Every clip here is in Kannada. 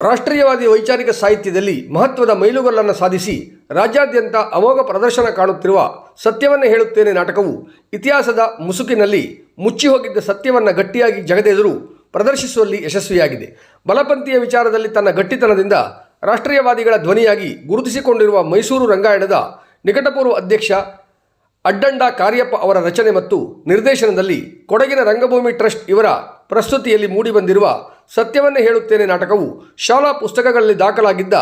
ರಾಷ್ಟ್ರೀಯವಾದಿ ವೈಚಾರಿಕ ಸಾಹಿತ್ಯದಲ್ಲಿ ಮಹತ್ವದ ಮೈಲುಗಲ್ಲನ್ನು ಸಾಧಿಸಿ ರಾಜ್ಯಾದ್ಯಂತ ಅಮೋಘ ಪ್ರದರ್ಶನ ಕಾಣುತ್ತಿರುವ ಸತ್ಯವನ್ನೇ ಹೇಳುತ್ತೇನೆ ನಾಟಕವು ಇತಿಹಾಸದ ಮುಸುಕಿನಲ್ಲಿ ಮುಚ್ಚಿಹೋಗಿದ್ದ ಸತ್ಯವನ್ನು ಗಟ್ಟಿಯಾಗಿ ಜಗದೆದುರು ಪ್ರದರ್ಶಿಸುವಲ್ಲಿ ಯಶಸ್ವಿಯಾಗಿದೆ. ಬಲಪಂಥೀಯ ವಿಚಾರದಲ್ಲಿ ತನ್ನ ಗಟ್ಟಿತನದಿಂದ ರಾಷ್ಟ್ರೀಯವಾದಿಗಳ ಧ್ವನಿಯಾಗಿ ಗುರುತಿಸಿಕೊಂಡಿರುವ ಮೈಸೂರು ರಂಗಾಯಣದ ನಿಕಟಪೂರ್ವ ಅಧ್ಯಕ್ಷ ಅಡ್ಡಂಡ ಕಾರ್ಯಪ್ಪ ಅವರ ರಚನೆ ಮತ್ತು ನಿರ್ದೇಶನದಲ್ಲಿ ಕೊಡಗಿನ ರಂಗಭೂಮಿ ಟ್ರಸ್ಟ್ ಇವರ ಪ್ರಸ್ತುತಿಯಲ್ಲಿ ಮೂಡಿಬಂದಿರುವ ಸತ್ಯವನ್ನೇ ಹೇಳುತ್ತೇನೆ ನಾಟಕವು ಶಾಲಾ ಪುಸ್ತಕಗಳಲ್ಲಿ ದಾಖಲಾಗಿದ್ದ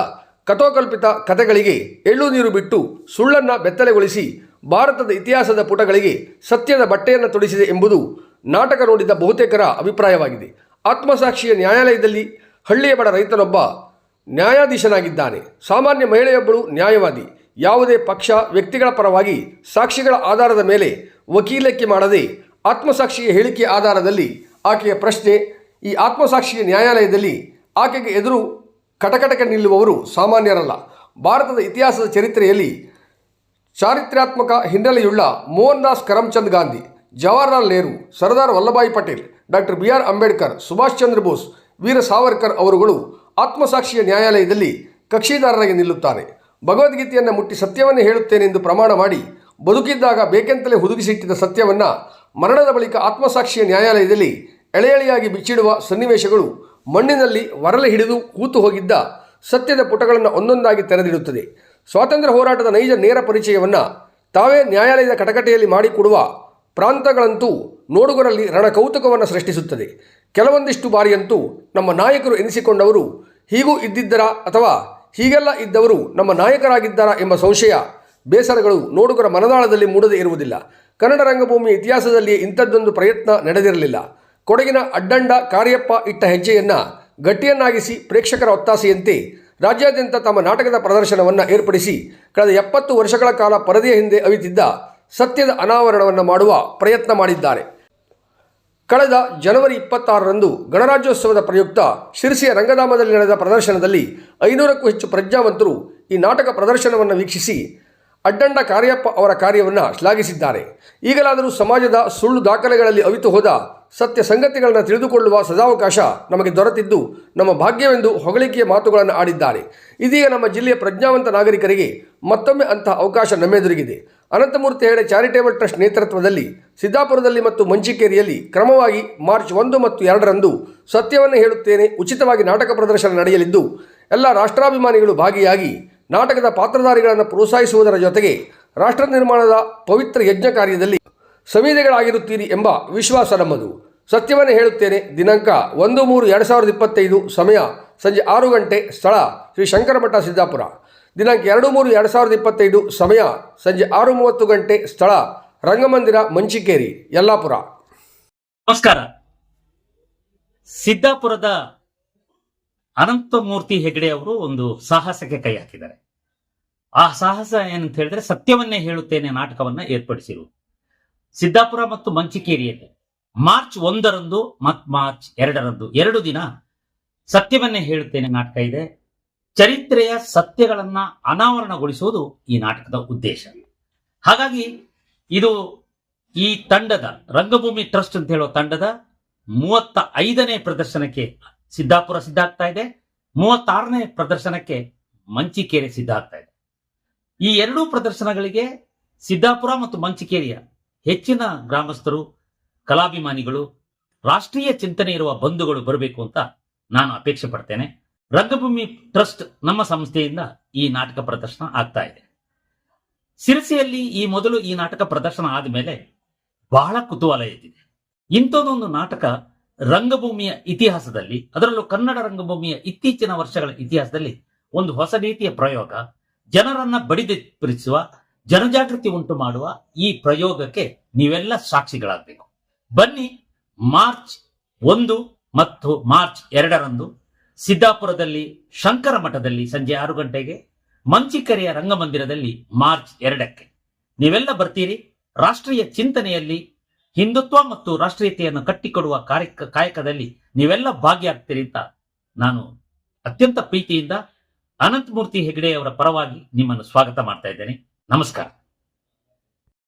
ಕಥೋಕಲ್ಪಿತ ಕಥೆಗಳಿಗೆ ಎಳ್ಳು ನೀರು ಬಿಟ್ಟು ಸುಳ್ಳನ್ನು ಬೆತ್ತಲೆಗೊಳಿಸಿ ಭಾರತದ ಇತಿಹಾಸದ ಪುಟಗಳಿಗೆ ಸತ್ಯದ ಬಟ್ಟೆಯನ್ನು ತೊಡಿಸಿದೆ ಎಂಬುದು ನಾಟಕ ನೋಡಿದ ಬಹುತೇಕರ ಅಭಿಪ್ರಾಯವಾಗಿದೆ. ಆತ್ಮಸಾಕ್ಷಿಯ ನ್ಯಾಯಾಲಯದಲ್ಲಿ ಹಳ್ಳಿಯ ಬಡ ರೈತನೊಬ್ಬ ನ್ಯಾಯಾಧೀಶನಾಗಿದ್ದಾನೆ. ಸಾಮಾನ್ಯ ಮಹಿಳೆಯೊಬ್ಬಳು ನ್ಯಾಯವಾದಿ. ಯಾವುದೇ ಪಕ್ಷ ವ್ಯಕ್ತಿಗಳ ಪರವಾಗಿ ಸಾಕ್ಷಿಗಳ ಆಧಾರದ ಮೇಲೆ ವಕೀಲಕ್ಕೆ ಮಾಡದೆ ಆತ್ಮಸಾಕ್ಷಿಯ ಹೇಳಿಕೆಯ ಆಧಾರದಲ್ಲಿ ಆಕೆಯ ಪ್ರಶ್ನೆ. ಈ ಆತ್ಮಸಾಕ್ಷಿಯ ನ್ಯಾಯಾಲಯದಲ್ಲಿ ಆಕೆಗೆ ಎದುರು ಕಟಕಟಕ್ಕೆ ನಿಲ್ಲುವವರು ಸಾಮಾನ್ಯರಲ್ಲ. ಭಾರತದ ಇತಿಹಾಸದ ಚರಿತ್ರೆಯಲ್ಲಿ ಚಾರಿತ್ರ್ಯಾತ್ಮಕ ಹಿನ್ನೆಲೆಯುಳ್ಳ Mohan Das Karamchand Gandhi, Jawaharlal Nehru, Sardar Vallabhbhai Patel, doctor B R Ambedkar, Subhash Chandra Bose, Veer Savarkar ಅವರುಗಳು ಆತ್ಮಸಾಕ್ಷಿಯ ನ್ಯಾಯಾಲಯದಲ್ಲಿ ಕಕ್ಷಿದಾರರಾಗಿ ನಿಲ್ಲುತ್ತಾರೆ. ಭಗವದ್ಗೀತೆಯನ್ನು ಮುಟ್ಟಿ ಸತ್ಯವನ್ನೇ ಹೇಳುತ್ತೇನೆ ಎಂದು ಪ್ರಮಾಣ ಮಾಡಿ ಬದುಕಿದ್ದಾಗ ಬೇಕೆಂತಲೇ ಹುದುಗಿಸಿಟ್ಟಿದ್ದ ಸತ್ಯವನ್ನು ಮರಣದ ಬಳಿಕ ಆತ್ಮಸಾಕ್ಷಿಯ ನ್ಯಾಯಾಲಯದಲ್ಲಿ ಎಳೆಯಾಗಿ ಬಿಚ್ಚಿಡುವ ಸನ್ನಿವೇಶಗಳು ಮಣ್ಣಿನಲ್ಲಿ ವರಲೆ ಹಿಡಿದು ಕೂತು ಹೋಗಿದ್ದ ಸತ್ಯದ ಪುಟಗಳನ್ನು ಒಂದೊಂದಾಗಿ ತೆರೆದಿಡುತ್ತದೆ. ಸ್ವಾತಂತ್ರ್ಯ ಹೋರಾಟದ ನೈಜ ನೇರ ಪರಿಚಯವನ್ನು ತಾವೇ ನ್ಯಾಯಾಲಯದ ಕಟಕಟೆಯಲ್ಲಿ ಮಾಡಿಕೊಡುವ ಪ್ರಾಂತಗಳಂತೂ ನೋಡುಗರಲ್ಲಿ ರಣಕೌತುಕವನ್ನು ಸೃಷ್ಟಿಸುತ್ತದೆ. ಕೆಲವೊಂದಿಷ್ಟು ಬಾರಿಯಂತೂ ನಮ್ಮ ನಾಯಕರು ಎನಿಸಿಕೊಂಡವರು ಹೀಗೂ ಇದ್ದಿದ್ದರಾ ಅಥವಾ ಹೀಗೆಲ್ಲ ಇದ್ದವರು ನಮ್ಮ ನಾಯಕರಾಗಿದ್ದಾರಾ ಎಂಬ ಸಂಶಯ, ಬೇಸರಗಳು ನೋಡುಗರ ಮನದಾಳದಲ್ಲಿ ಮೂಡದೇ ಇರುವುದಿಲ್ಲ. ಕನ್ನಡ ರಂಗಭೂಮಿಯ ಇತಿಹಾಸದಲ್ಲಿಯೇ ಇಂಥದ್ದೊಂದು ಪ್ರಯತ್ನ ನಡೆದಿರಲಿಲ್ಲ. ಕೊಡಗಿನ ಅಡ್ಡಂಡ ಕಾರ್ಯಪ್ಪ ಇಟ್ಟ ಹೆಜ್ಜೆಯನ್ನು ಗಟ್ಟಿಯನ್ನಾಗಿಸಿ ಪ್ರೇಕ್ಷಕರ ಒತ್ತಾಸೆಯಂತೆ ರಾಜ್ಯಾದ್ಯಂತ ತಮ್ಮ ನಾಟಕದ ಪ್ರದರ್ಶನವನ್ನು ಏರ್ಪಡಿಸಿ ಕಳೆದ 70 ವರ್ಷಗಳ ಕಾಲ ಪರದೆಯ ಹಿಂದೆ ಅವಿತಿದ್ದ ಸತ್ಯದ ಅನಾವರಣವನ್ನು ಮಾಡುವ ಪ್ರಯತ್ನ ಮಾಡಿದ್ದಾರೆ. ಕಳೆದ ಜನವರಿ 26ರಂದು ಗಣರಾಜ್ಯೋತ್ಸವದ ಪ್ರಯುಕ್ತ ಶಿರಸಿಯ ರಂಗಧಾಮದಲ್ಲಿ ನಡೆದ ಪ್ರದರ್ಶನದಲ್ಲಿ 500ಕ್ಕೂ ಹೆಚ್ಚು ಪ್ರಜ್ಞಾವಂತರು ಈ ನಾಟಕ ಪ್ರದರ್ಶನವನ್ನು ವೀಕ್ಷಿಸಿ ಅಡ್ಡಂಡ ಕಾರ್ಯಪ್ಪ ಅವರ ಕಾರ್ಯವನ್ನು ಶ್ಲಾಘಿಸಿದ್ದಾರೆ. ಈಗಲಾದರೂ ಸಮಾಜದ ಸುಳ್ಳು ದಾಖಲೆಗಳಲ್ಲಿ ಅವಿತು ಹೋದ ಸತ್ಯ ಸಂಗತಿಗಳನ್ನು ತಿಳಿದುಕೊಳ್ಳುವ ಸದಾವಕಾಶ ನಮಗೆ ದೊರೆತಿದ್ದು ನಮ್ಮ ಭಾಗ್ಯವೆಂದು ಹೊಗಳಿಕೆಯ ಮಾತುಗಳನ್ನು ಆಡಿದ್ದಾರೆ. ಇದೀಗ ನಮ್ಮ ಜಿಲ್ಲೆಯ ಪ್ರಜ್ಞಾವಂತ ನಾಗರಿಕರಿಗೆ ಮತ್ತೊಮ್ಮೆ ಅಂತಹ ಅವಕಾಶ ನಮ್ಮೆದುರಿಗಿದೆ. ಅನಂತಮೂರ್ತಿ ಹೆಗಡೆ ಚಾರಿಟೇಬಲ್ ಟ್ರಸ್ಟ್ ನೇತೃತ್ವದಲ್ಲಿ ಸಿದ್ದಾಪುರದಲ್ಲಿ ಮತ್ತು ಮಂಚಿಕೇರಿಯಲ್ಲಿ ಕ್ರಮವಾಗಿ ಮಾರ್ಚ್ 1 ಮತ್ತು 2ರಂದು ಸತ್ಯವನ್ನೇ ಹೇಳುತ್ತೇನೆ ಉಚಿತವಾಗಿ ನಾಟಕ ಪ್ರದರ್ಶನ ನಡೆಯಲಿದ್ದು ಎಲ್ಲ ರಾಷ್ಟ್ರಾಭಿಮಾನಿಗಳು ಭಾಗಿಯಾಗಿ ನಾಟಕದ ಪಾತ್ರಧಾರಿಗಳನ್ನು ಪ್ರೋತ್ಸಾಹಿಸುವುದರ ಜೊತೆಗೆ ರಾಷ್ಟ್ರ ನಿರ್ಮಾಣದ ಪವಿತ್ರ ಯಜ್ಞ ಕಾರ್ಯದಲ್ಲಿ ಸಂವಿಧೆಗಳಾಗಿರುತ್ತೀರಿ ಎಂಬ ವಿಶ್ವಾಸ ನಮ್ಮದು. ಸತ್ಯವನ್ನೇ ಹೇಳುತ್ತೇನೆ. ದಿನಾಂಕ 1/3/2025, ಸಮಯ ಸಂಜೆ 6 ಗಂಟೆ, ಸ್ಥಳ ಶ್ರೀ ಶಂಕರಮಠ ಸಿದ್ದಾಪುರ. ದಿನಾಂಕ 2/3/2025, ಸಮಯ ಸಂಜೆ 6:30 ಗಂಟೆ, ಸ್ಥಳ ರಂಗಮಂದಿರ ಮಂಚಿಕೇರಿ, ಯಲ್ಲಾಪುರ. ನಮಸ್ಕಾರ. ಸಿದ್ದಾಪುರದ ಅನಂತಮೂರ್ತಿ ಹೆಗಡೆ ಅವರು ಒಂದು ಸಾಹಸಕ್ಕೆ ಕೈ ಹಾಕಿದ್ದಾರೆ. ಆ ಸಾಹಸ ಏನಂತ ಹೇಳಿದ್ರೆ ಸತ್ಯವನ್ನೇ ಹೇಳುತ್ತೇನೆ ನಾಟಕವನ್ನ ಏರ್ಪಡಿಸಿರುವುದು ಸಿದ್ದಾಪುರ ಮತ್ತು ಮಂಚಿಕೇರಿಯಲ್ಲಿ ಮಾರ್ಚ್ 1ರಂದು ಮತ್ತು ಮಾರ್ಚ್ 2ರಂದು 2 ದಿನ ಸತ್ಯವನ್ನೇ ಹೇಳುತ್ತೇನೆ ನಾಟಕ ಇದೆ. ಚರಿತ್ರೆಯ ಸತ್ಯಗಳನ್ನ ಅನಾವರಣಗೊಳಿಸುವುದು ಈ ನಾಟಕದ ಉದ್ದೇಶ. ಹಾಗಾಗಿ ಇದು ಈ ತಂಡದ ರಂಗಭೂಮಿ ಟ್ರಸ್ಟ್ ಅಂತ ಹೇಳೋ ತಂಡದ 35ನೇ ಪ್ರದರ್ಶನಕ್ಕೆ ಸಿದ್ದಾಪುರ ಸಿದ್ಧ ಆಗ್ತಾ ಇದೆ. 36ನೇ ಪ್ರದರ್ಶನಕ್ಕೆ ಮಂಚಿಕೇರಿ ಸಿದ್ಧ ಆಗ್ತಾ ಇದೆ. ಈ 2 ಪ್ರದರ್ಶನಗಳಿಗೆ ಸಿದ್ದಾಪುರ ಮತ್ತು ಮಂಚಿಕೇರಿಯ ಹೆಚ್ಚಿನ ಗ್ರಾಮಸ್ಥರು, ಕಲಾಭಿಮಾನಿಗಳು, ರಾಷ್ಟ್ರೀಯ ಚಿಂತನೆ ಇರುವ ಬಂಧುಗಳು ಬರಬೇಕು ಅಂತ ನಾನು ಅಪೇಕ್ಷೆ ಪಡ್ತೇನೆ. ರಂಗಭೂಮಿ ಟ್ರಸ್ಟ್ ನಮ್ಮ ಸಂಸ್ಥೆಯಿಂದ ಈ ನಾಟಕ ಪ್ರದರ್ಶನ ಆಗ್ತಾ ಇದೆ. ಸಿರಸಿಯಲ್ಲಿ ಈ ಮೊದಲು ಈ ನಾಟಕ ಪ್ರದರ್ಶನ ಆದಮೇಲೆ ಬಹಳ ಕುತೂಹಲ ಎದ್ದಿದೆ. ಇಂಥದ್ದೊಂದು ನಾಟಕ ರಂಗಭೂಮಿಯ ಇತಿಹಾಸದಲ್ಲಿ, ಅದರಲ್ಲೂ ಕನ್ನಡ ರಂಗಭೂಮಿಯ ಇತ್ತೀಚಿನ ವರ್ಷಗಳ ಇತಿಹಾಸದಲ್ಲಿ ಒಂದು ಹೊಸ ರೀತಿಯ ಪ್ರಯೋಗ, ಜನರನ್ನ ಬಡಿದೆಬ್ಬಿಸುವ, ಜನಜಾಗೃತಿ ಉಂಟು ಮಾಡುವ ಈ ಪ್ರಯೋಗಕ್ಕೆ ನೀವೆಲ್ಲ ಸಾಕ್ಷಿಗಳಾಗಬೇಕು. ಬನ್ನಿ, ಮಾರ್ಚ್ 1 ಮತ್ತು ಮಾರ್ಚ್ 2ರಂದು ಸಿದ್ದಾಪುರದಲ್ಲಿ ಶಂಕರ ಮಠದಲ್ಲಿ ಸಂಜೆ 6 ಗಂಟೆಗೆ, ಮಂಚಿಕೇರಿಯ ರಂಗಮಂದಿರದಲ್ಲಿ ಮಾರ್ಚ್ 2ಕ್ಕೆ ನೀವೆಲ್ಲ ಬರ್ತೀರಿ. ರಾಷ್ಟ್ರೀಯ ಚಿಂತನೆಯಲ್ಲಿ ಹಿಂದುತ್ವ ಮತ್ತು ರಾಷ್ಟ್ರೀಯತೆಯನ್ನು ಕಟ್ಟಿಕೊಡುವ ಕಾಯಕದಲ್ಲಿ ನೀವೆಲ್ಲ ಭಾಗಿಯಾಗ್ತೀರಿ ಅಂತ ನಾನು ಅತ್ಯಂತ ಪ್ರೀತಿಯಿಂದ ಅನಂತಮೂರ್ತಿ ಹೆಗಡೆ ಅವರ ಪರವಾಗಿ ನಿಮ್ಮನ್ನು ಸ್ವಾಗತ ಮಾಡ್ತಾ ಇದ್ದೇನೆ. ನಮಸ್ಕಾರ.